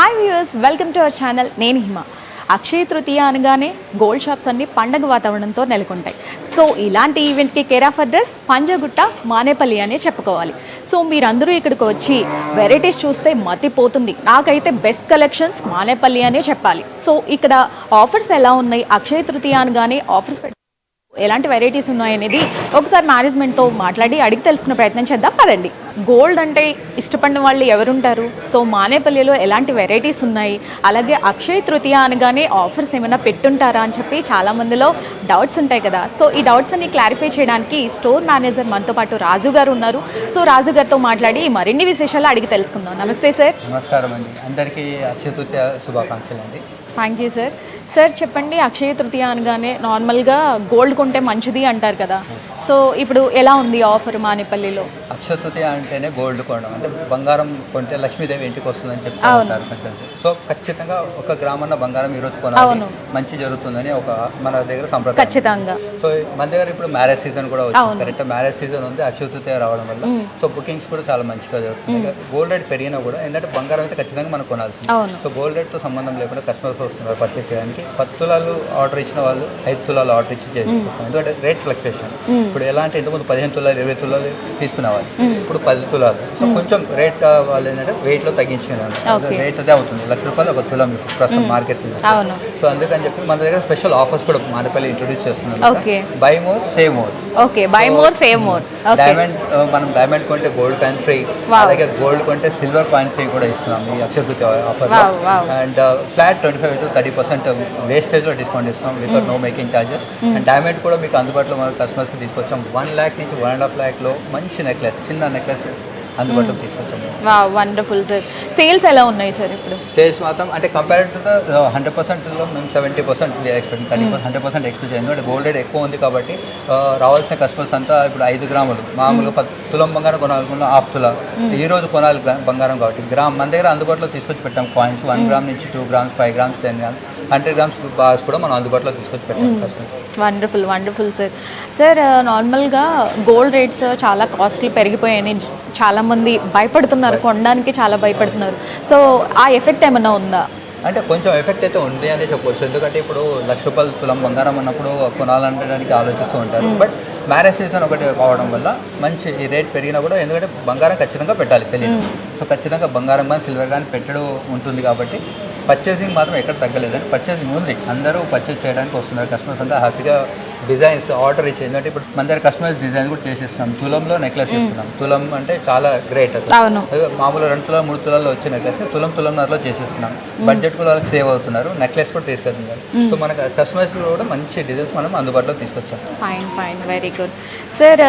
Hi viewers, welcome to our channel. నేను హిమ. అక్షయ తృతీయ అనగానే gold shops అన్ని పండగ వాతావరణంతో నెలకొంటాయి. సో ఇలాంటి ఈవెంట్కి care of address Panjagutta Manepalli అనే చెప్పుకోవాలి. సో మీరందరూ ఇక్కడికి వచ్చి వెరైటీస్ చూస్తే మతిపోతుంది. నాకైతే బెస్ట్ కలెక్షన్స్ మానేపల్లి అనే చెప్పాలి. సో ఇక్కడ ఆఫర్స్ ఎలా ఉన్నాయి, అక్షయ తృతీయ అనగానే ఆఫర్స్ ఎలాంటి వెరైటీస్ ఉన్నాయనేది ఒకసారి మేనేజ్మెంట్తో మాట్లాడి అడిగి తెలుసుకునే ప్రయత్నం చేద్దాం. పదండి. గోల్డ్ అంటే ఇష్టపడిన వాళ్ళు ఎవరుంటారు? సో మానేపల్లిలో ఎలాంటి వెరైటీస్ ఉన్నాయి, అలాగే అక్షయ తృతీయ అనగానే ఆఫర్స్ ఏమైనా పెట్టుంటారా అని చెప్పి చాలామందిలో డౌట్స్ ఉంటాయి కదా. సో ఈ డౌట్స్ అన్ని క్లారిఫై చేయడానికి స్టోర్ మేనేజర్ మనతో పాటు రాజు గారు ఉన్నారు. సో రాజు గారితో మాట్లాడి మరిన్ని విశేషాలు అడిగి తెలుసుకుందాం. నమస్తే సార్. నమస్కారం అండి, అందరికీ అక్షయ తృతీయ శుభాకాంక్షలు అండి. Thank you sir. సార్ చెప్పండి, అక్షయ తృతీయ అనగానే నార్మల్గా గోల్డ్ కొంటే మంచిది అంటారు కదా. సో ఇప్పుడు ఎలా ఉంది ఆఫర్ మానేపల్లిలో? అక్షయ తృతీయ అంటేనే గోల్డ్ కొనడం, అంటే బంగారం కొంటే లక్ష్మీదేవి ఇంటికి వస్తుందని చెప్తూ ఉంటారు పెద్దలు. సో ఖచ్చితంగా 1 గ్రామన్న బంగారం ఈరోజు కొనాలి, మంచి జరుగుతుందని ఒక మన దగ్గర సంప్రదాయం ఖచ్చితంగా. సో మన దగ్గర ఇప్పుడు మ్యారేజ్ సీజన్ కూడా వచ్చింది, కరెక్ట్ మ్యారేజ్ సీజన్ ఉంది, అక్షయ తృతీయ రావడం వల్ల సో బుకింగ్స్ కూడా చాలా మంచిగా జరుగుతుంది. గోల్డ్ రేట్ పెరిగినా కూడా ఏంటంటే బంగారం అయితే ఖచ్చితంగా మనం కొనాల్సింది. సో గోల్డ్ రేట్తో సంబంధం లేకుండా కస్టమర్స్ వస్తున్నారు పర్చేస్ చేయడానికి. 10 తులాలు ఆర్డర్ ఇచ్చిన వాళ్ళు 5 తులాలు ఆర్డర్ ఇచ్చి చేసుకుంటాం. ఎందుకంటే రేట్ ఫ్లక్చుయేషన్. ఇప్పుడు ఎలా అంటే ఇంతకుముందు 15 తులాలు 20 తులాలు తీసుకునేవాళ్ళు, ఇప్పుడు 10 తులాలు. సో కొంచెం రేట్ వాళ్ళు ఏంటంటే వెయిట్లో తగ్గించుకున్నారు. రేట్ అదే అవుతుంది, ₹1,00,000 ఒక తులం ప్రస్తుతం మార్కెట్. సో అందుకని చెప్పి మన దగ్గర స్పెషల్ ఆఫర్స్ కూడా మానేపల్లి ఇంట్రొడ్యూస్ చేస్తున్నారు. Buy more save more. Buy more save more. Diamond, మనం డైమండ్ కొంటే గోల్డ్ కాయిన్ ఫ్రీ, అలాగే గోల్డ్ కొంటే సిల్వర్ కాయిన్ ఫ్రీ కూడా ఇస్తున్నాం ఈ Akshaya Tritiya offer. And flat 25 to 30% వేస్టేజ్లో డిస్కౌంట్ ఇస్తాం without no making charges. And diamond కూడా మీకు అందుబాటులో మన కస్టమర్స్కి తీసుకొచ్చాం. 1 lakh నుంచి 1.5 lakhలో మంచి నెక్లెస్, చిన్న నెక్లెస్ అందుబాటులో తీసుకొచ్చాము. Wonderful sir. సేల్స్ ఎలా ఉన్నాయి సార్ ఇప్పుడు? సేల్స్ మాత్రం అంటే కంపేర్ టు 100%లో మేము 70% ఎక్స్పెక్ట్, 100% ఎక్స్పెక్ట్ చేయాలి. ఎందుకంటే గోల్డ్ రేట్ ఎక్కువ ఉంది కాబట్టి రావాల్సిన కస్టమర్స్ అంతా ఇప్పుడు 5 గ్రాములు మామూలుగా 10 తులం బంగారం కొనాలనుకున్న ½ తులా ఈ రోజు కొనాలి బంగారం కాబట్టి గ్రామ్ మన దగ్గర అందుబాటులో తీసుకొచ్చి పెట్టాం. కాయిన్స్ 1 గ్రామ్ నుంచి 2 grams, 5 grams, 10 grams, 100 grams bars కూడా మనం అందుబాటులో తీసుకొచ్చి పెట్టాం కస్టమర్స్. Wonderful sir. సార్ నార్మల్గా గోల్డ్ రేట్స్ చాలా కాస్ట్లీ పెరిగిపోయాయని చాలామంది భయపడుతున్నారు, కొనడానికి చాలా భయపడుతున్నారు. సో ఆ ఎఫెక్ట్ ఏమైనా ఉందా? అంటే కొంచెం ఎఫెక్ట్ అయితే ఉంది అని చెప్పవచ్చు. ఎందుకంటే ఇప్పుడు ₹1,00,000 తులం బంగారం అన్నప్పుడు కొనాలనడానికి ఆలోచిస్తూ ఉంటారు. బట్ మ్యారేజ్ సీజన్ ఒకటి కావడం వల్ల మంచి ఈ రేట్ పెరిగినా కూడా, ఎందుకంటే బంగారం ఖచ్చితంగా పెట్టాలి పెళ్ళికి. సో ఖచ్చితంగా బంగారం కానీ సిల్వర్ కానీ పెట్టడం ఉంటుంది కాబట్టి పర్చేసింగ్ మాత్రం ఎక్కడ తగ్గలేదండి. పర్చేసింగ్ ఉంది, అందరూ పర్చేస్ చేయడానికి వస్తున్నారు. కస్టమర్స్ అంతా హ్యాపీగా డిజైన్స్ ఆర్డర్ ఇచ్చి, ఎందుకంటే ఇప్పుడు మన దగ్గర కస్టమైజ్ డిజైన్ కూడా చేసేస్తున్నాం. తులంలో నెక్లెస్ ఇస్తున్నాం. తులం అంటే చాలా గ్రేట్ అసలు. మామూలు 2 తులాలు 3 తులాల్లో వచ్చే నెక్లెస్ తులంన్నరలో చేసేస్తున్నాం. బడ్జెట్ కూడా వాళ్ళకి సేవ్ అవుతున్నారు, నెక్లెస్ కూడా తీసుకెళ్తున్నారు. సో మనకు కస్టమైజ్ కూడా మంచి డిజైన్స్ మనం అందుబాటులో తీసుకొచ్చాం. Fine, very good sir.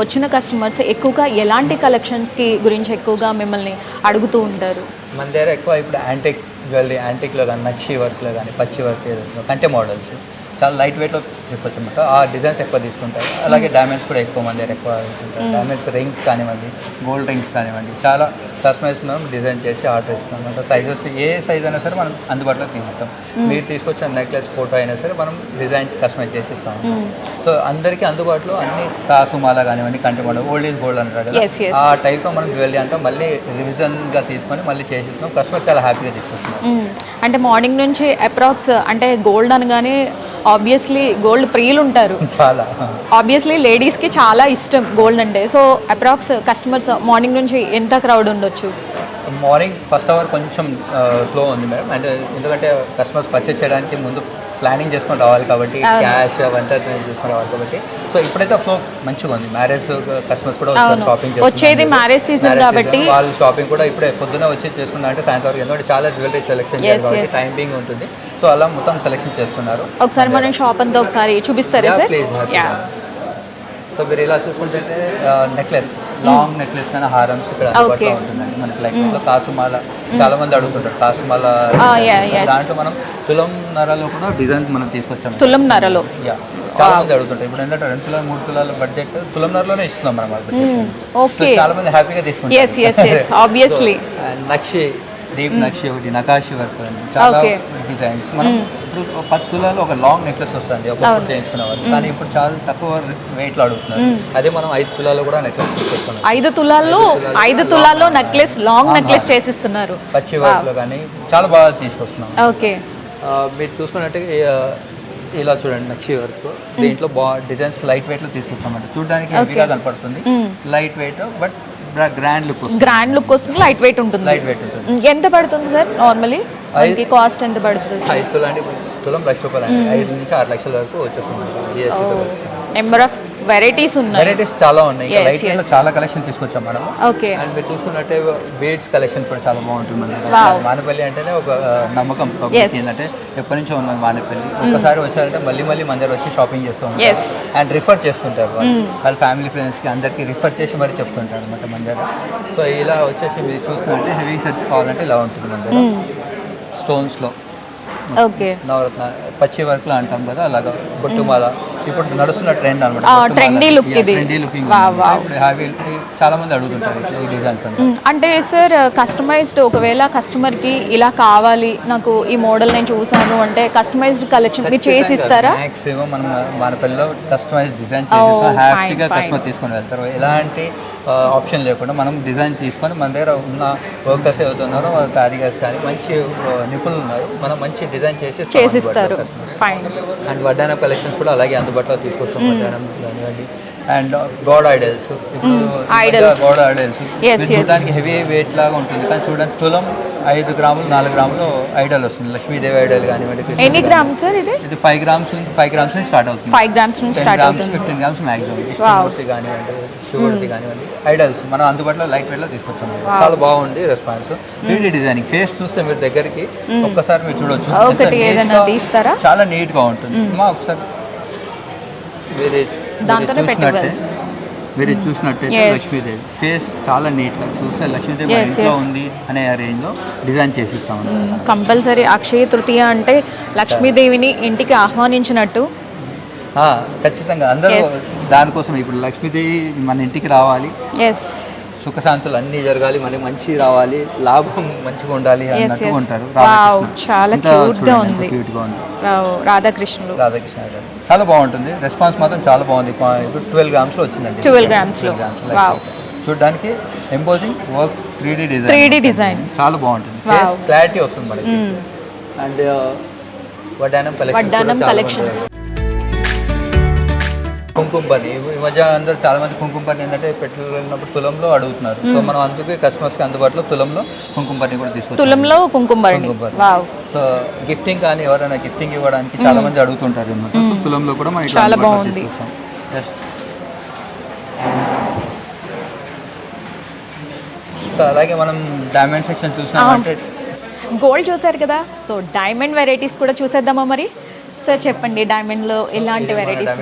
వచ్చిన కస్టమర్స్ ఎక్కువగా ఎలాంటి కలెక్షన్స్కి గురించి ఎక్కువగా మిమ్మల్ని అడుగుతూ ఉంటారు? మన దగ్గర ఎక్కువ ఇప్పుడు యాంటిక్ జ్యువెలరీ, యాంటిక్లో కానీ నక్షి వర్క్లో కానీ పచ్చి వర్క్ కంటే మోడల్స్ చాలా లైట్ వెయిట్లో తీసుకొచ్చమాట. ఆ డిజైన్స్ ఎక్కువ తీసుకుంటారు. అలాగే డైమండ్స్ కూడా ఎక్కువ మంది ఎక్కువ తీసుకుంటారు. డైమండ్స్ రింగ్స్ కానివ్వండి, గోల్డ్ రింగ్స్ కానివ్వండి, చాలా కస్టమైజ్ మనం డిజైన్ చేసి ఆర్డర్ ఇస్తాం. అంటే సైజెస్ ఏ సైజ్ అయినా సరే మనం అందుబాటులో తీసిస్తాం. మీరు తీసుకొచ్చిన నెక్లెస్ ఫోటో అయినా సరే మనం డిజైన్ కస్టమైజ్ చేసి ఇస్తాం. సో అందరికీ అందుబాటులో అన్ని కాసుమాల కానివ్వండి, కంటి మోడల్, ఓల్డ్ ఈజ్ గోల్డ్ అంటారు కదా, ఆ టైప్లో మనం జ్యువెలరీ అంతా మళ్ళీ రివిజన్గా తీసుకొని మళ్ళీ చేసిస్తాం. కస్టమర్ చాలా హ్యాపీగా తీసుకొస్తున్నాం. అంటే మార్నింగ్ నుంచి అప్రాక్స్, అంటే గోల్డ్ అనగానే ఆబ్వియస్లీ గోల్డ్ ప్రియులు ఉంటారు, చాలా ఆబ్వియస్లీ లేడీస్కి చాలా ఇష్టం గోల్డ్ అంటే. సో అప్రాక్స్ కస్టమర్స్ మార్నింగ్ నుంచి ఎంత క్రౌడ్ ఉండొచ్చు? మార్నింగ్ ఫస్ట్ అవర్ కొంచెం స్లో ఉంది మేడం. అంటే ఎందుకంటే కస్టమర్స్ పర్చేస్ చేయడానికి ముందు ప్లానింగ్ చేసుకొని రావాలి కాబట్టి, క్యాష్ అవంతా చూసుకొని రావాలి కాబట్టి. సో ఇప్పుడైతే ఫ్లో మంచిగా ఉంది. మ్యారేజ్ కస్టమర్స్ కూడా షాపింగ్ వచ్చేది మ్యారేజ్ సీజన్ కాబట్టి వాళ్ళు షాపింగ్ కూడా ఇప్పుడే పొద్దున వచ్చి చేసుకున్నా అంటే సాయంత్రం వరకు, ఎందుకంటే చాలా జ్యువెలరీ సెలెక్షన్ చేయాలి కాబట్టి టైం బీయింగ్ ఉంటుంది. సో అలా మొత్తం సెలెక్షన్ చేస్తున్నారు. ఒకసారి మనం షాప్ అంతా ఒకసారి చూపిస్తారా సార్? ప్లీజ్. సో మీరు ఇలా చూసుకుంటే నెక్లెస్, లాంగ్ నెక్లెస్ కానీ హారమ్స్ ఇక్కడ అందుబాటులో ఉంటుందండి మనకి. లైక్ కాసుమాల చాలా మంది అడుగుతుంటారు. కాసుమాల దాంట్లో మనం తులంన్నరలో కూడా డిజైన్ మనం తీసుకొచ్చాము. తులంన్నరలో చాలా మంది అడుగుతుంటారు. ఇప్పుడు ఏంటంటే 2 తులాలు 3 తులాల బడ్జెట్ తులంన్నరలోనే ఇస్తున్నాం మనం. చాలా మంది హ్యాపీగా తీసుకుంటారు. నక్షి, డీప్ నక్షి ఒకటి, నకాషి వర్క్, చాలా డిజైన్స్ మనం ఇప్పుడు 10 తులాలు ఒక లాంగ్ నెక్లెస్ వస్తుంది ఒకప్పుడు చేయించుకునే వాళ్ళు, కానీ ఇప్పుడు చాలా తక్కువ వెయిట్లో అడుగుతున్నారు. అదే మనం 5 తులాలు కూడా నెక్లెస్ తీసుకొస్తున్నాం. 5 తులాల్లో నెక్లెస్, లాంగ్ నెక్లెస్ చేసిస్తున్నారు. పచ్చి వర్క్లో కానీ చాలా బాగా తీసుకొస్తున్నాం. ఓకే, మీరు చూసుకున్నట్టు ఇలా చూడండి నక్షి వర్క్, దీంట్లో డిజైన్స్ లైట్ వెయిట్లో తీసుకొచ్చామంటే చూడడానికి హెవీగా కనపడుతుంది, light weight but grand look వస్తుంది, లైట్ వెయిట్ ఉంటుంది. ఎంత పడుతుంది సార్ నార్మలీ కాస్ట్? ఎంత పడుతుంది? 5 తులాలు తులం ₹1,00,000 అండి. 5 నుంచి 6 లక్షల వరకు వచ్చేస్తుంది. నెంబర్ ఆఫ్ వెరైటీస్ ఉన్నాయి, వెరైటీస్ చాలా ఉన్నాయి. లైట్ వెయిట్ లో చాలా కలెక్షన్ తీసుకొచ్చాం మేడం. ఓకే, అండ్ మీరు చూసుకున్నట్టే బీడ్స్ కలెక్షన్ కూడా చాలా బాగుంటుంది. మానేపల్లి అంటేనే ఒక నమ్మకం ఏంటంటే ఎప్పటి నుంచో ఉన్నది మానేపల్లి. ఒక్కసారి వచ్చారంటే మళ్ళీ మందరు వచ్చి షాపింగ్ చేస్తూ ఉంటారు అండ్ రిఫర్ చేస్తుంటారు. వాళ్ళ ఫ్యామిలీ ఫ్రెండ్స్ కి అందరికి రిఫర్ చేసి మరి చెప్తుంటారు అనమాట మందర. సో ఇలా వచ్చేసి మీరు చూస్తున్నట్టే హెవీ సెట్స్ కావాలంటే ఇలా ఉంటుంది మందర, స్టోన్స్ లో. ఓకే, నవరత్న పచ్చి వర్క్ లో అంటాం కదా, అలాగా బొట్టుమాల ఇప్పుడు నడుస్తున్న ట్రెండ్ అనమాట. ట్రెండీ లుక్ ఇది. ట్రెండీ లుకింగ్ ఇప్పుడు హ్యావీ చాలా మంది అడుగుతుంటారు ఈ డిజైన్స్ అంటే సార్ కస్టమైజ్డ్, ఒకవేళ కస్టమర్ కి ఇలా కావాలి నాకు ఈ మోడల్ నేను చూసాను అంటే కస్టమైజ్డ్ కలెక్షన్ మీరు చేసి ఇస్తారా? మాక్సిమం మనం మన పిల్లలు కస్టమైజ్ డిజైన్ చేసి హ్యాపీగా కస్టమర్ తీసుకొని వెళ్తారు. ఎలాంటి ఆప్షన్ లేకుండా మనం డిజైన్ తీసుకొని మన దగ్గర ఉన్న వర్కర్స్ అవుతున్నారో కారిగర్స్ కానీ మంచి నిపుణులు ఉన్నారు, మనం మంచి డిజైన్ చేసిస్తారు. అండ్ వడ్డానం కలెక్షన్స్ కూడా అలాగే అందుబాటులో తీసుకొస్తాం. వడ్డానం కానివ్వండి and God idols, God idols చూడడానికి హెవీ వెయిట్ లాగా ఉంటుంది, కానీ చూడండి తులం 5 గ్రాములు 4 గ్రాములు ఐడల్ వస్తుంది. లక్ష్మీదేవి ఐడల్ కానివ్వండి. ఎన్ని గ్రామ్స్ సార్ ఇది? ఇది 5 గ్రామ్స్ నుంచి స్టార్ట్ అవుతుంది. 5 గ్రామ్స్ నుంచి స్టార్ట్ అవుతుంది. 15 గ్రామ్స్ మ్యాక్సిమం. విష్ణుమూర్తి కానివ్వండి, శివుడిది కానివ్వండి, ఐడల్స్ మనం అందుబాటులో లైట్ వెయిట్ లో తీసుకొచ్చాము. చాలా బాగుంది రెస్పాన్స్. 3D డిజైనింగ్ ఫేస్ చూస్తే మీరు దగ్గరికి ఒక్కసారి మీరు చూడొచ్చు, చాలా నీట్ గా ఉంటుంది. ఒకసారి మీరు చూసినట్టయితే లక్ష్మీదేవి ఫేస్ చాలా నీట్ గా చూస్తే లక్ష్మీదేవి ఇంట్లో ఉంది అనే రేంజ్ లో డిజైన్ చేసి ఇస్తాం. కంపల్సరీ అక్షయ తృతీయ అంటే లక్ష్మీదేవిని ఇంటికి ఆహ్వానించినట్టు. ఖచ్చితంగా అందరూ దానికోసం ఇప్పుడు లక్ష్మీదేవి మన ఇంటికి రావాలి, సుఖశాంతులు అన్నీ జరగాలి, మళ్ళీ మంచి రావాలి, లాభం మంచిగా ఉండాలి అన్నట్టు ఉంటారు. చాలా క్యూట్ గా ఉంది రాధాకృష్ణుడు. చాలా బాగుంటుంది. రెస్పాన్స్ మాత్రం చాలా బాగుంది. ఇప్పుడు 12 గ్రామ్స్ లో వచ్చిందండి. 12 గ్రామ్స్ లో చూడడానికి ఎంపోజింగ్ వర్క్ 3D డిజైన్ చాలా బాగుంటుంది. ఫేస్ క్లారిటీ వస్తుంది మనకి. అండ్ వడ్డానం కలెక్షన్స్, కుంకుమ పని ఈ మధ్య అందరూ చాలా మంది కుంకుమ పని ఏంటంటే పెట్టుకు వెళ్ళినప్పుడు తులంలో అడుగుతున్నారు. సో మనం అందుకే కస్టమర్స్ కి అందుబాటులో తులంలో కుంకుమ పని కూడా తీసుకొచ్చాం. తులంలో కుంకుమ పని. సో గిఫ్టింగ్ కానీ ఎవరైనా గిఫ్టింగ్ ఇవ్వడానికి చాలా మంది అడుగుతుంటారు అన్నమాట. సో తులంలో కూడా మనం చాలా బాగుంది. జస్ట్ సో అలాగే మనం డైమండ్ సెక్షన్ చూసినామంటే గోల్డ్ చూసారు కదా, సో డైమండ్ వెరైటీస్ కూడా చూసేద్దామా మరి? సార్ చెప్పండి, డైమండ్ లో ఎలాంటి వెరైటీస్?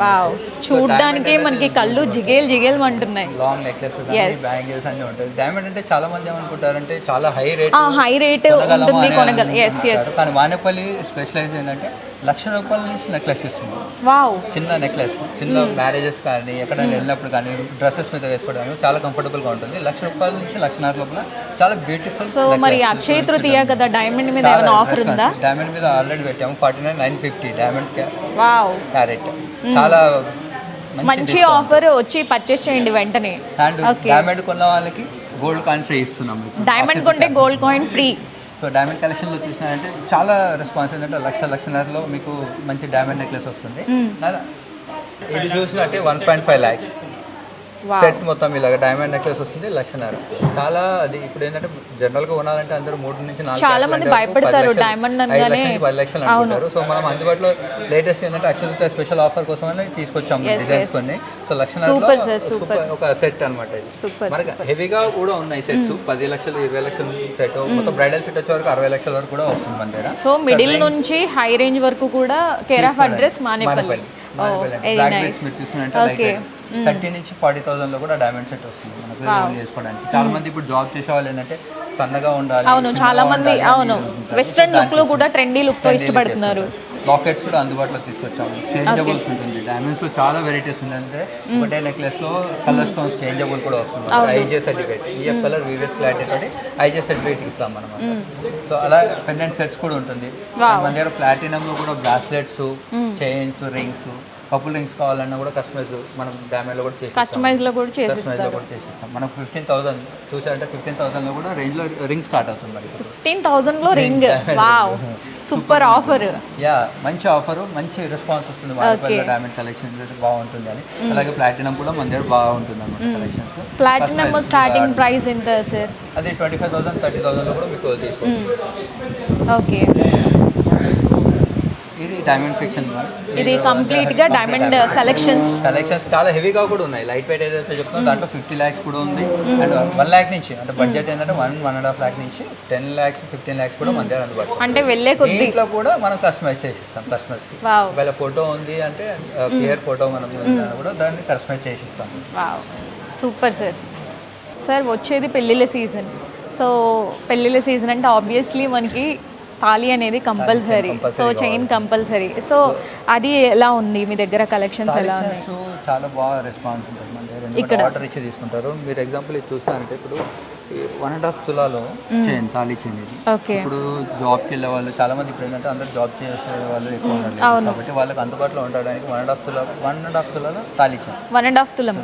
వావ్, చూడడానికి మనకి కళ్ళు జిగేల్ అంటున్నాయి. లాంగ్ నెక్లెసెస్ అన్ని బ్యాంగిల్స్ అన్ని ఉంటాయి. డైమండ్ అంటే చాలా మంది ఏమనుకుంటారంటే చాలా హై రేట్ ఉంటుంది కొనగల. కానీ మానేపల్లి స్పెషలైజ్ ఏంటంటే ₹1,00,000 నుంచి నెక్లెస్ ఇస్తుంది. వావ్, చిన్న నెక్లెస్, చిన్న మ్యారేజెస్ కానీ ఎక్కడైనా వెళ్ళినప్పుడు కానీ డ్రెస్సెస్ మీద వేసుకోవడానికి చాలా కంఫర్టబుల్ గా ఉంటుంది. ₹1,00,000 నుంచి ₹1,50,000 లోపల చాలా బ్యూటిఫుల్. సో మరి అక్షయ తృతీయ కదా, డైమండ్ మీద ఏమైనా ఆఫర్ ఉందా? డైమండ్ మీద ఆల్రెడీ పెట్టాము 49,950 డైమండ్ క్యారెట్. చాలా మంచి ఆఫర్, వచ్చి పర్చేస్ చేయండి వెంటనే. అండ్ డైమండ్ కొన్న వాళ్ళకి గోల్డ్ కాయిన్ ఫ్రీ ఇస్తున్నాం. డైమండ్ కొంటే gold coin free. So diamond కలెక్షన్లో చూసినారంటే చాలా రెస్పాన్స్ ఏంటంటే ₹1,00,000 మీకు మంచి డైమండ్ నెక్లెస్ వస్తుంది. ఇది చూసినట్టే 1.5 lakhs సెట్ మొత్తం ఇలాగ డైమండ్ నెక్లెస్ వస్తుంది ₹1,00,000. చాలా అది ఇప్పుడు ఏంటంటే జనరల్ గా కొనాలంటే అందరూ 3 నుంచి 4 చాలా మంది భయపడతారు డైమండ్ అనగానే 10 లక్షలు అంటారు. సో మనం అందుబాటులో లేటెస్ట్ ఏంటంటే అక్షయ స్పెషల్ ఆఫర్ కోసం తీసుకొచ్చాము డిజైన్స్ కొన్ని. సో ₹1,00,000 ఒక సెట్ అనమాట. మనకి హెవీగా కూడా ఉన్నాయి సెట్స్, 10 లక్షలు 20 లక్షలు సెట్. మొత్తం బ్రైడల్ సెట్ వచ్చే వరకు 60 లక్షల వరకు కూడా వస్తుంది మన దగ్గర. సో మిడిల్ నుంచి హై రేంజ్ వరకు కూడా care of address Manepalli. Okay, 30 నుంచి 40,000 లో కూడా డైమండ్ సెట్ వస్తుంది మనకు చేసుకోవడానికి. చాలా మంది ఇప్పుడు జాబ్ చేసే వాళ్ళు ఏంటంటే సన్నగా ఉండాలి. అవును, చాలా మంది వెస్ట్రన్ లుక్ లో కూడా ట్రెండీ లుక్ తో ఇష్టపడుతున్నారు. లాకెట్స్ కూడా అందుబాటులో తీసుకొచ్చాము. చేంజబుల్స్ ఉంటుంది. డైమండ్స్ లో చాలా వెరైటీస్ ఉంది. అంటే ఒకటే నెక్లెస్ లో కలర్ స్టోన్స్ చేంజబుల్ కూడా వస్తుంది. IJ certificate EF colour VVS clarity తోటి ఐజే సర్టిఫికేట్ ఇస్తాం మనం. సో అలా పెండెంట్ సెట్స్ కూడా ఉంటుంది. మన దగ్గర ప్లాటినం లో కూడా bracelets, chains, rings, couple rings కావాలన్నా కూడా కస్టమైజ్ మనం డ్యామేజ్ లో కూడా చేసిస్తాం. మనం 15,000 చూసారంటే 15,000 లో కూడా రేంజ్ లో రింగ్ స్టార్ట్ అవుతుంది. మరి 15,000 లో ring. Wow, super offer. Yeah, మంచి ఆఫర్, మంచి రెస్పాన్స్ వస్తుంది. మానేపల్లి డైమండ్ కలెక్షన్ బాగుంటుంది అని. అలాగే ప్లాటినం కూడా మన దగ్గర బాగుంటుంది అన్నమాట కలెక్షన్స్. ప్లాటినం స్టార్టింగ్ ప్రైస్ ఎంత సార్? అది 25,000, 30,000 లో కూడా మీకు తీసుకోవచ్చు. ఓకే, ఇది డైమండ్ సెక్షన్. ఇది కంప్లీట్ గా డైమండ్ కలెక్షన్స్ చాలా హెవీగా కూడా ఉన్నాయి. లైట్ వెయిట్ ఏదైతే చెప్తుందో దాంట్లో 50 lakhs కూడా ఉంది. అండ్ 1 lakh నుంచి, అంటే బడ్జెట్ ఏంటంటే 1.5 lakh నుంచి 10 lakhs, 15 lakhs కూడా మన దగ్గర అందుబాటులో. అంటే వెళ్ళే కొద్ది దీంట్లో కూడా మనం కస్టమైజ్ చేసిస్తాం కస్టమర్స్ కి. ఒకవేళ ఫోటో ఉంది అంటే క్లియర్ ఫోటో మనం కూడా దాన్ని కస్టమైజ్ చేసిస్తాం. Super sir. వచ్చేది పెళ్ళిళ్ళ సీజన్. సో పెళ్ళిళ్ళ సీజన్ అంటే ఆబ్వియస్లీ మనకి తాళి అనేది compulsory. So chain compulsory. So అది ఎలా ఉంది మీ దగ్గర? కలెక్షన్స్ ఎలా ఉన్నాయి? చాలా బాగా రెస్పాన్స్ ఉంటుంది మన దగ్గర. ఇక్కడ ఆర్డర్ ఇచ్చి తీసుకుంటారు. మీరు ఎగ్జాంపుల్ ఇది చూస్తారంటే ఇప్పుడు 1.5 తులాలో చైన్, తాళి చైన్ ఇది. ఇప్పుడు జాబ్కి వెళ్ళే వాళ్ళు చాలా మంది ఇప్పుడు ఏంటంటే అందరూ జాబ్ చేసే వాళ్ళు ఎక్కువ ఉన్నారు కాబట్టి వాళ్ళకి అందుబాటులో ఉండడానికి 1.5 తులాలో తాళి చైన్. 1.5 తులం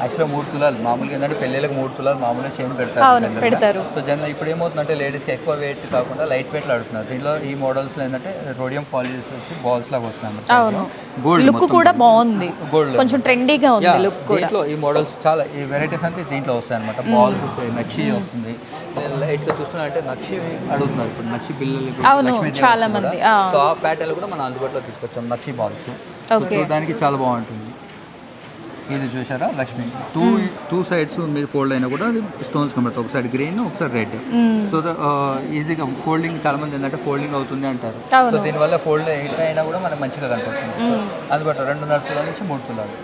యాక్చువల్గా 3 తులాలు మామూలుగా ఏంటంటే పెళ్ళిళ్ళకి 3 తులాలు మామూలుగా చైన్ పెడతారు. సో జనరల్ ఇప్పుడు ఏమవుతుందంటే లేడీస్కి ఎక్కువ వెయిట్ కాకుండా లైట్ వెయిట్ అడుగుతున్నారు. దీంట్లో ఈ మోడల్స్ ఏంటంటే రోడియం పాలిష్ వచ్చి బాల్స్ లాగా వస్తున్నాయి. గోల్డ్ లుక్ కూడా బాగుంది, గోల్డ్ కొంచెం ట్రెండీగా ఉంది లుక్ కూడా. దీంట్లో ఈ మోడల్స్ చాలా ఈ వెరైటీస్ అంటే దీంట్లో వస్తాయి అనమాట. బాల్స్ వస్తాయి, నక్షి వస్తుంది. లైట్ గా చూస్తున్నా నక్షి అడుగుతున్నారు ఇప్పుడు. నక్షి పిల్లలు చాలా మంది. సో ఆ ప్యాటర్న్ కూడా మనం అందుబాటులో తీసుకొచ్చాం. నక్షి బాల్స్ చూడడానికి చాలా బాగుంటుంది. ఇది చూసారా లక్ష్మి, టూ సైడ్స్ మీరు ఫోల్డ్ అయినా కూడా అది స్టోన్స్ కనబడతాయి. ఒకసారి గ్రీన్, ఒకసారి రెడ్. సో ఈజీగా ఫోల్డింగ్ చాలా మంది ఏంటంటే ఫోల్డింగ్ అవుతుంది అంటారు. సో దీనివల్ల ఫోల్డ్ అయినా కూడా మనకు మంచిగా కనపడుతుంది. సో అందుబాటులో 2.5 తులాల నుంచి 3 తులాలు.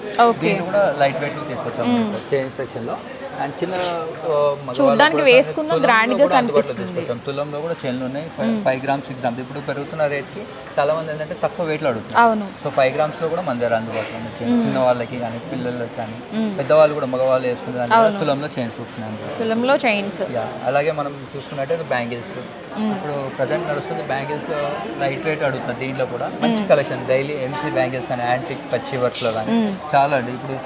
దీన్ని కూడా లైట్ వెయిట్ లో తీసుకొచ్చాము చైన్ సెక్షన్ లో. అండ్ చిన్న చూడడానికి వేసుకున్న గ్రాండ్ గా కనిపిస్తుంది. తులంలో కూడా చైన్లు ఉన్నాయి. 5 grams, 6 grams. ఇప్పుడు పెరుగుతున్న రేట్ కి చాలా మంది ఏంటంటే తక్కువ వెయిట్ లో అడుగుతారు. సో 5 grams లో కూడా మన దగ్గర అందుబాటులో ఉన్నాయి. చిన్న వాళ్ళకి కానీ పిల్లలకి కానీ పెద్దవాళ్ళు కూడా మగవాళ్ళు వేసుకునే దానికి తులంలో చైన్స్ వస్తున్నాయి. తులంలో చైన్స్. అలాగే మనం చూసుకున్నట్టయితే బ్యాంగిల్స్. ఇప్పుడు ప్రజెంట్ నడుస్తుంది బ్యాంగిల్స్ లైట్ వెయిట్ అడుగుతుంది. దీంట్లో కూడా మంచి కలెక్షన్. డైలీ ఎంసీ బ్యాంగిల్స్ కానీ యాంటిక్ పచ్చి వర్క్స్ లో కానీ చాలా అండి. ఇప్పుడు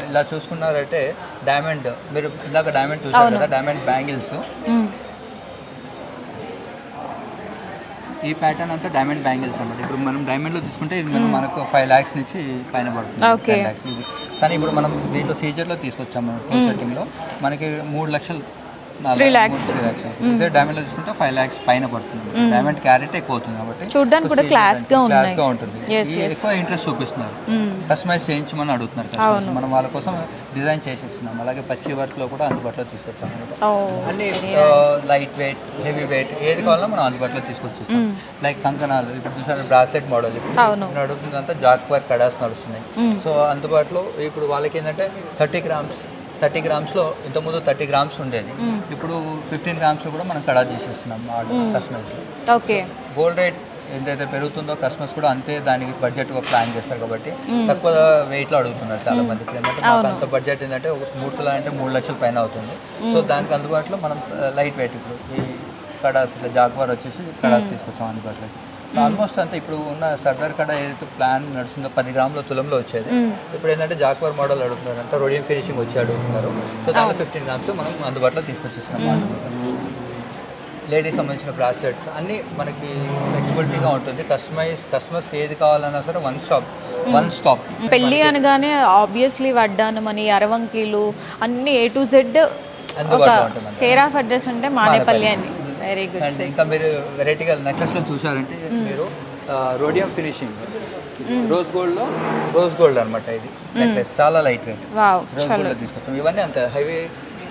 ఇలా చూసుకున్నారంటే డైమండ్, మీరు ఇందాక డైమండ్ చూసారు కదా, డైమండ్ బ్యాంగిల్స్. ఈ ప్యాటర్న్ అంతా డైమండ్ బ్యాంగిల్స్ అన్నమాట. ఇప్పుడు మనం డైమండ్ లో తీసుకుంటే ఇది మనకు 5 lakhs నుంచి పైన పడుతుంది. 10 lakhs ఇది. కానీ ఇప్పుడు మనం దీంట్లో సీజర్ లో తీసుకొచ్చాము. సెట్టింగ్ లో మనకి 3 లక్షలు 3 lakhs. ఇదే డైమండ్ లో తీసుకుంటే 5 lakhs పైన పడుతుంది. డైమండ్ క్యారెట్ ఎక్కువ అవుతుంది కాబట్టి చూడడానికి కూడా క్లాస్ గా ఉంటుంది. ఎక్కువ ఇంట్రెస్ట్ చూపిస్తున్నారు. కస్టమైజ్ చేయించమని అడుగుతున్నారు. మనం వాళ్ళ కోసం డిజైన్ చేసేస్తున్నాం. అలాగే పచ్చి వర్క్ లో కూడా అందుబాటులో తీసుకొచ్చాము. అన్ని లైట్ వెయిట్, హెవీ వెయిట్ ఏది కావాలో మనం అందుబాటులో తీసుకొచ్చేస్తాం. లైక్ కంకణాలు ఇప్పుడు చూసారు, బ్రాస్లెట్ మోడల్ ఇప్పుడు అడుగుతుందంతా జాక్ వర్క్ కడాస్ నడుస్తున్నాయి. సో అందుబాటులో ఇప్పుడు వాళ్ళకి ఏంటంటే 30 grams లో ఇంతకుముందు 30 grams ఉండేది. ఇప్పుడు 15 grams లో కూడా మనం కడా చేసేస్తున్నాం కస్టమర్స్ లో. గోల్డ్ రేట్ ఎంతైతే పెరుగుతుందో కస్టమర్స్ కూడా అంతే దానికి బడ్జెట్ ప్లాన్ చేస్తారు కాబట్టి తక్కువ వెయిట్ లో అడుగుతున్నారు చాలా మంది. ఏంటంటే మాకు అంత బడ్జెట్ ఏంటంటే 3 తులాలు అంటే 3 లక్షల పైన అవుతుంది. సో దానికి అందుబాటులో మనం లైట్ వెయిట్ ఇప్పుడు ఈ కడాస్ జాగ్వార్ వచ్చేసి కడాస్ తీసుకొచ్చాం అందుబాటులో. ఆల్మోస్ట్ అంతా ఇప్పుడు ఉన్న సర్దార్ కడ ఏదైతే ప్లాన్ నడుస్తుందో 10 గ్రాముల తులంలో వచ్చేది. ఇప్పుడు ఏంటంటే జాక్వార్ మోడల్ అడుగుతున్నారు, అంతా రోడియం ఫినిషింగ్ వచ్చి అడుగుతున్నారు. సో దాంట్లో 15 grams మనం అందుబాటులో తీసుకొచ్చేస్తున్నాం. లేడీస్ సంబంధించిన బ్రాస్లెట్స్ అన్నీ మనకి ఫ్లెక్సిబిలిటీగా ఉంటుంది. కస్టమర్స్కి ఏది కావాలన్నా సరే వన్ స్టాప్. పెళ్ళి అనగానే ఆబ్వియస్లీ వడ్డానం అని, అరవంకీలు అన్ని A to Z అందుబాటులో ఉంటుంది. కేర్ ఆఫ్ అడ్రస్ అంటే మానేపల్లి అని. Very good. అండ్ ఇంకా మీరు వెరైటీగా నెక్లెస్లో చూసారంటే మీరు రోడియం ఫినిషింగ్ రోజ్ గోల్డ్ అనమాట. ఇది నెక్లెస్ చాలా లైట్ వెయిట్ రోజ్ గోల్డ్ తీసుకొచ్చాం. ఇవన్నీ అంత హైవే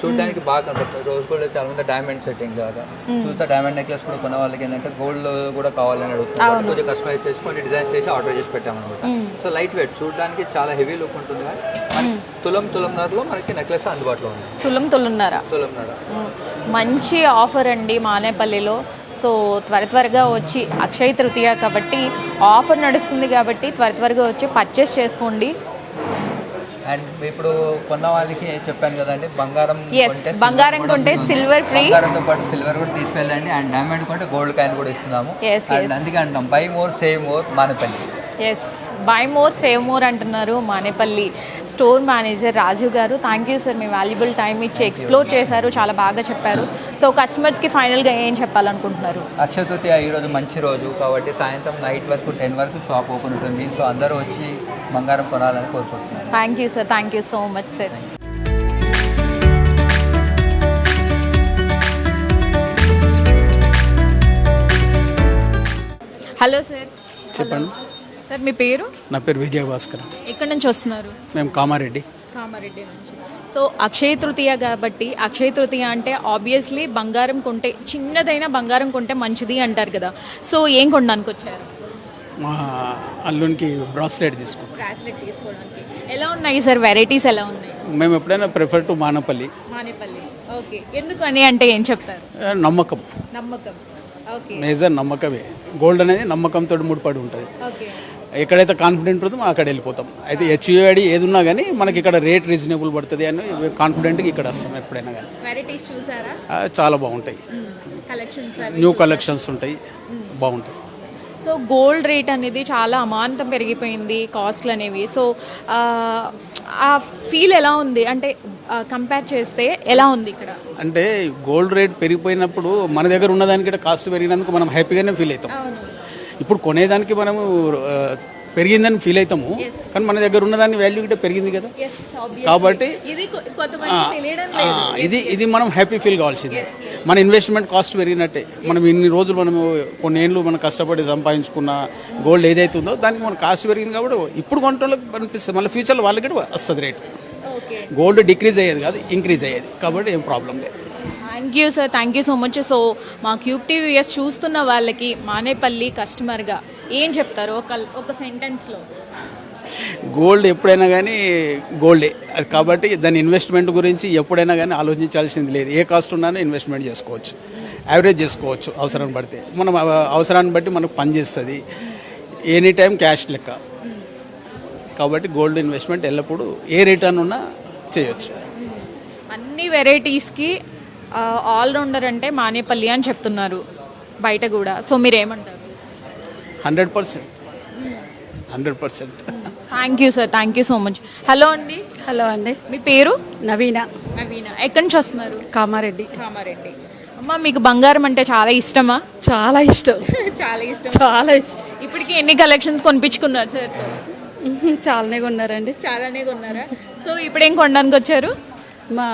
చూడడానికి బాగా కనపడుతుంది. రోజ్ గోల్డ్ చాలా మంది డైమండ్ సెట్టింగ్ లాగా చూస్తే డైమండ్ నెక్లెస్ కూడా కొన్న వాళ్ళకి ఏంటంటే గోల్డ్ కూడా కావాలని అడుగుతున్నారు. కొంచెం కస్టమైజ్ చేసి కొన్ని డిజైన్స్ చేసి ఆర్డర్ చేసి పెట్టామన్నమాట. సో లైట్ వెయిట్ చూడడానికి చాలా హెవీ లుక్ ఉంటుంది. కానీ తులంన్నరలో మనకి నెక్లెస్ అందుబాటులో ఉంది. తులంన్నర మంచి ఆఫర్ అండి మానేపల్లిలో. సో త్వరగా వచ్చి అక్షయ తృతీయ కాబట్టి ఆఫర్ నడుస్తుంది కాబట్టి త్వరగా వచ్చి పర్చేస్ చేసుకోండి. అండ్ ఇప్పుడు కొన్న వాళ్ళకి చెప్పాను కదండి, బంగారం బంగారం కొంటే సిల్వర్ ఫ్రీ, బంగారంతో పాటు సిల్వర్ కూడా తీసుకెళ్ళండి. అండ్ డైమండ్ కొంటే గోల్డ్ కాయిన్ కూడా ఇస్తున్నాము. అండ్ అందుకే అంటాం by more save more Manepalli. By more save more అంటున్నారు మానేపల్లి స్టోర్ మేనేజర్ రాజు గారు. Thank you sir, me valuable time ఇచ్చి ఎక్స్ప్లోర్ చేశారు, చాలా బాగా చెప్పారు. సో కస్టమర్స్కి ఫైనల్గా ఏం చెప్పాలనుకుంటున్నారు? అక్షయ తృతీయ ఈరోజు మంచి రోజు కాబట్టి సాయంత్రం నైట్ వరకు 10 వరకు షాప్ ఓపెన్ ఉంటుంది. సో అందరూ వచ్చి బంగారం కొనాలని కోరుకుంటున్నారు. Thank you sir, thank you so much sir. Hello sir. చెప్పండి సార్, మీ పేరు? నా పేరు విజయభాస్కర్. ఎక్కడి నుంచి వస్తున్నారు? మేము కామారెడ్డి నుంచి. సో అక్షయ తృతీయ కాబట్టి, అక్షయ తృతీయ అంటే ఆబ్వియస్లీ బంగారం కొంటే, చిన్నదైనా బంగారం కొంటే మంచిది అంటారు కదా. సో ఏం కొనడానికి వచ్చారు? మా అల్లునికి బ్రాస్లెట్ తీసుకుంటాం. బ్రాస్లెట్ తీసుకోవడానికి. ఎలా ఉన్నాయి సార్, వెరైటీస్ ఎలా ఉన్నాయి? మేము ఎప్పుడైనా ప్రిఫర్ టు మానేపల్లి. ఓకే, ఎందుకని అంటే ఏం చెప్తారు? నమ్మకం, ఓకే, మేజర్ నమ్మకమే. గోల్డ్ అనేది నమ్మకంతో ముడిపడి ఉంటుంది. ఓకే, ఎక్కడైతే కాన్ఫిడెంట్ ఉంటుందో మనం అక్కడ వెళ్ళిపోతాం. అయితే హెచ్యుఐడి ఏది ఉన్నా కానీ మనకి ఇక్కడ రేట్ రీజనబుల్ పడుతుంది అని కాన్ఫిడెంట్గా ఇక్కడ వస్తాం ఎప్పుడైనా కానీ. వెరైటీస్ చూసారా? చాలా బాగుంటాయి, కలెక్షన్స్, న్యూ కలెక్షన్స్ ఉంటాయి, బాగుంటాయి. సో గోల్డ్ రేట్ అనేది చాలా అమాంతం పెరిగిపోయింది, కాస్ట్లు అనేవి. సో ఆ ఫీల్ ఎలా ఉంది అంటే కంపేర్ చేస్తే ఎలా ఉంది ఇక్కడ? అంటే గోల్డ్ రేట్ పెరిగిపోయినప్పుడు మన దగ్గర ఉన్నదానికి కాస్ట్ పెరిగినందుకు మనం హ్యాపీగానే ఫీల్ అవుతాం. ఇప్పుడు కొనేదానికి మనము పెరిగిందని ఫీల్ అవుతాము, కానీ మన దగ్గర ఉన్నదాన్ని వాల్యూ కూడా పెరిగింది కదా. కాబట్టి ఇది మనం హ్యాపీ ఫీల్ కావాల్సింది. మన ఇన్వెస్ట్మెంట్ కాస్ట్ పెరిగినట్టే. మనం ఇన్ని రోజులు మనము కొన్ని ఏళ్ళు మనం కష్టపడి సంపాదించుకున్న గోల్డ్ ఏదైతే ఉందో దానికి మన కాస్ట్ పెరిగింది కాబట్టి ఇప్పుడు కొనటోళ్ళకి అనిపిస్తుంది, మళ్ళీ ఫ్యూచర్లో వాళ్ళకి కూడా వస్తుంది రేటు. గోల్డ్ డిక్రీజ్ అయ్యేది కాదు, ఇంక్రీజ్ అయ్యేది, కాబట్టి ఏం ప్రాబ్లం లేదు. Thank you sir, thank you so much. So మా క్యూబ్ టీవీఎస్ చూస్తున్న వాళ్ళకి మానేపల్లి కస్టమర్గా ఏం చెప్తారు ఒక సెంటెన్స్లో? గోల్డ్ ఎప్పుడైనా కానీ గోల్డే కాబట్టి దాని ఇన్వెస్ట్మెంట్ గురించి ఎప్పుడైనా కానీ ఆలోచించాల్సింది లేదు. ఏ కాస్ట్ ఉన్నానో ఇన్వెస్ట్మెంట్ చేసుకోవచ్చు, యావరేజ్ చేసుకోవచ్చు అవసరాన్ని బట్టి. మనం అవసరాన్ని బట్టి మనకు పనిచేస్తుంది, ఎనీ టైం క్యాష్ లెక్క. కాబట్టి గోల్డ్ ఇన్వెస్ట్మెంట్ ఎల్లప్పుడూ ఏ రిటర్న్ ఉన్నా చేయొచ్చు. అన్ని వెరైటీస్కి ఆల్రౌండర్ అంటే మానేపల్లి అని చెప్తున్నారు బయట కూడా. సో మీరు ఏమంటారు? 100%. Thank you sir, thank you so much. Hello అండి, మీ పేరు? నవీన. ఎక్కడి నుంచి వస్తున్నారు? కామారెడ్డి. అమ్మ, మీకు బంగారం అంటే చాలా ఇష్టమా? చాలా ఇష్టం. చాలా ఇష్టం. ఇప్పటికి ఎన్ని కలెక్షన్స్ కొనిపించుకున్నారు సార్? చాలానే కొన్నారండి. సో ఇప్పుడేం కొనడానికి వచ్చారు? మా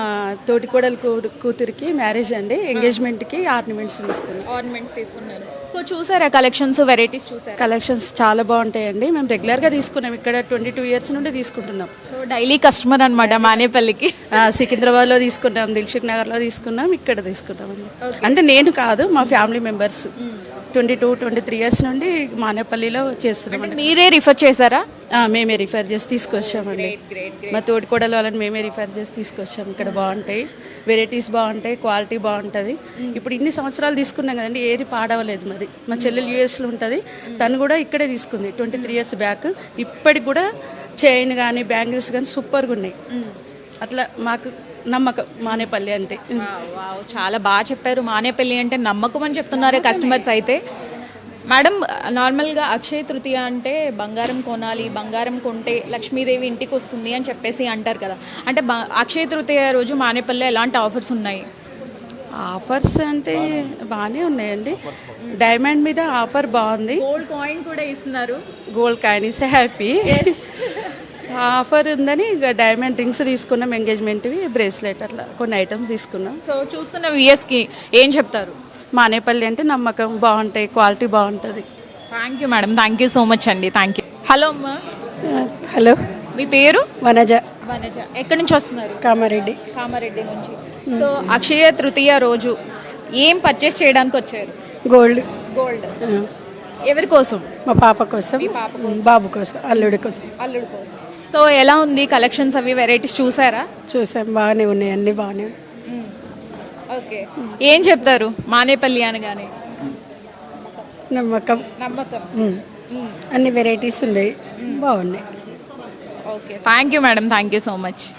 తోటి కోడలు కూతురికి మ్యారేజ్ అండి, ఎంగేజ్మెంట్కి ఆర్నమెంట్స్ తీసుకున్నారు. సో చూసారా కలెక్షన్స్, వెరైటీస్ చూసారా? కలెక్షన్స్ చాలా బాగుంటాయండి. మేము రెగ్యులర్గా తీసుకున్నాం, ఇక్కడ 22 years నుండి తీసుకుంటున్నాం. సో డైలీ కస్టమర్ అనమాట మానేపల్లికి. సికింద్రాబాద్లో తీసుకున్నాం, దిల్షుక్ నగర్లో తీసుకున్నాం, ఇక్కడ తీసుకున్నామండి. అంటే నేను కాదు, మా ఫ్యామిలీ మెంబర్స్ 22-23 years నుండి మానేపల్లిలో చేస్తున్నాం. మీరే రిఫర్ చేశారా? మేమే రిఫర్ చేసి తీసుకొచ్చామండి. మా తోటి కోడల వాళ్ళని మేమే రిఫర్ చేసి తీసుకొచ్చాము. ఇక్కడ బాగుంటాయి, వెరైటీస్ బాగుంటాయి, క్వాలిటీ బాగుంటుంది. ఇప్పుడు ఇన్ని సంవత్సరాలు తీసుకున్నాం కదండి, ఏది పాడవలేదు. మా చెల్లెలు యూఎస్లో ఉంటుంది, తను కూడా ఇక్కడే తీసుకుంది 23 years బ్యాక్. ఇప్పటికి కూడా చైన్ కానీ బ్యాంగిల్స్ కానీ సూపర్గా ఉన్నాయి. అట్లా మాకు నమ్మకం మానేపల్లి అంటే. చాలా బాగా చెప్పారు. మానేపల్లి అంటే నమ్మకం అని చెప్తున్నారు కస్టమర్స్ అయితే. మేడం, నార్మల్గా అక్షయ తృతీయ అంటే బంగారం కొనాలి, బంగారం కొంటే లక్ష్మీదేవి ఇంటికి వస్తుంది అని చెప్పేసి అంటారు కదా. అంటే అక్షయ తృతీయ రోజు మానేపల్లిలో ఎలాంటి ఆఫర్స్ ఉన్నాయి? ఆఫర్స్ అంటే బాగానే ఉన్నాయండి. డైమండ్ మీద ఆఫర్ బాగుంది. గోల్డ్ కాయిన్ కూడా ఇస్తున్నారు. Gold coin is happy. Offer ఉందని ఇక డైమండ్ రింగ్స్ తీసుకున్నాం, ఎంగేజ్మెంట్వి, బ్రేస్లెట్, అట్లా కొన్ని ఐటమ్స్ తీసుకున్నాం. సో చూస్తున్న వ్యూయర్స్కి ఏం చెప్తారు? మానేపల్లి అంటే నమ్మకం, బాగుంటాయి, క్వాలిటీ బాగుంటుంది. Thank you madam, thank you so much అండి, థ్యాంక్ యూ. హలో అమ్మా. హలో, మీ పేరు? వనజ. ఎక్కడి నుంచి వస్తున్నారు? కామారెడ్డి నుంచి. సో అక్షయ తృతీయ రోజు ఏం పర్చేస్ చేయడానికి వచ్చారు? గోల్డ్. ఎవరి కోసం? మా పాప కోసం, బాబు కోసం, అల్లుడి కోసం. సో ఎలా ఉంది కలెక్షన్స్, అవి వెరైటీస్ చూసారా? చూసాం, బాగానే ఉన్నాయి, అన్ని బాగానే. ఓకే, ఏం చెప్తారు మానేపల్లి అనగానే? నమ్మకం నమ్మకం. ఉమ్. అన్ని వెరైటీస్ ఉన్నాయి, బాగున్నాయి. Okay, thank you madam, thank you so much.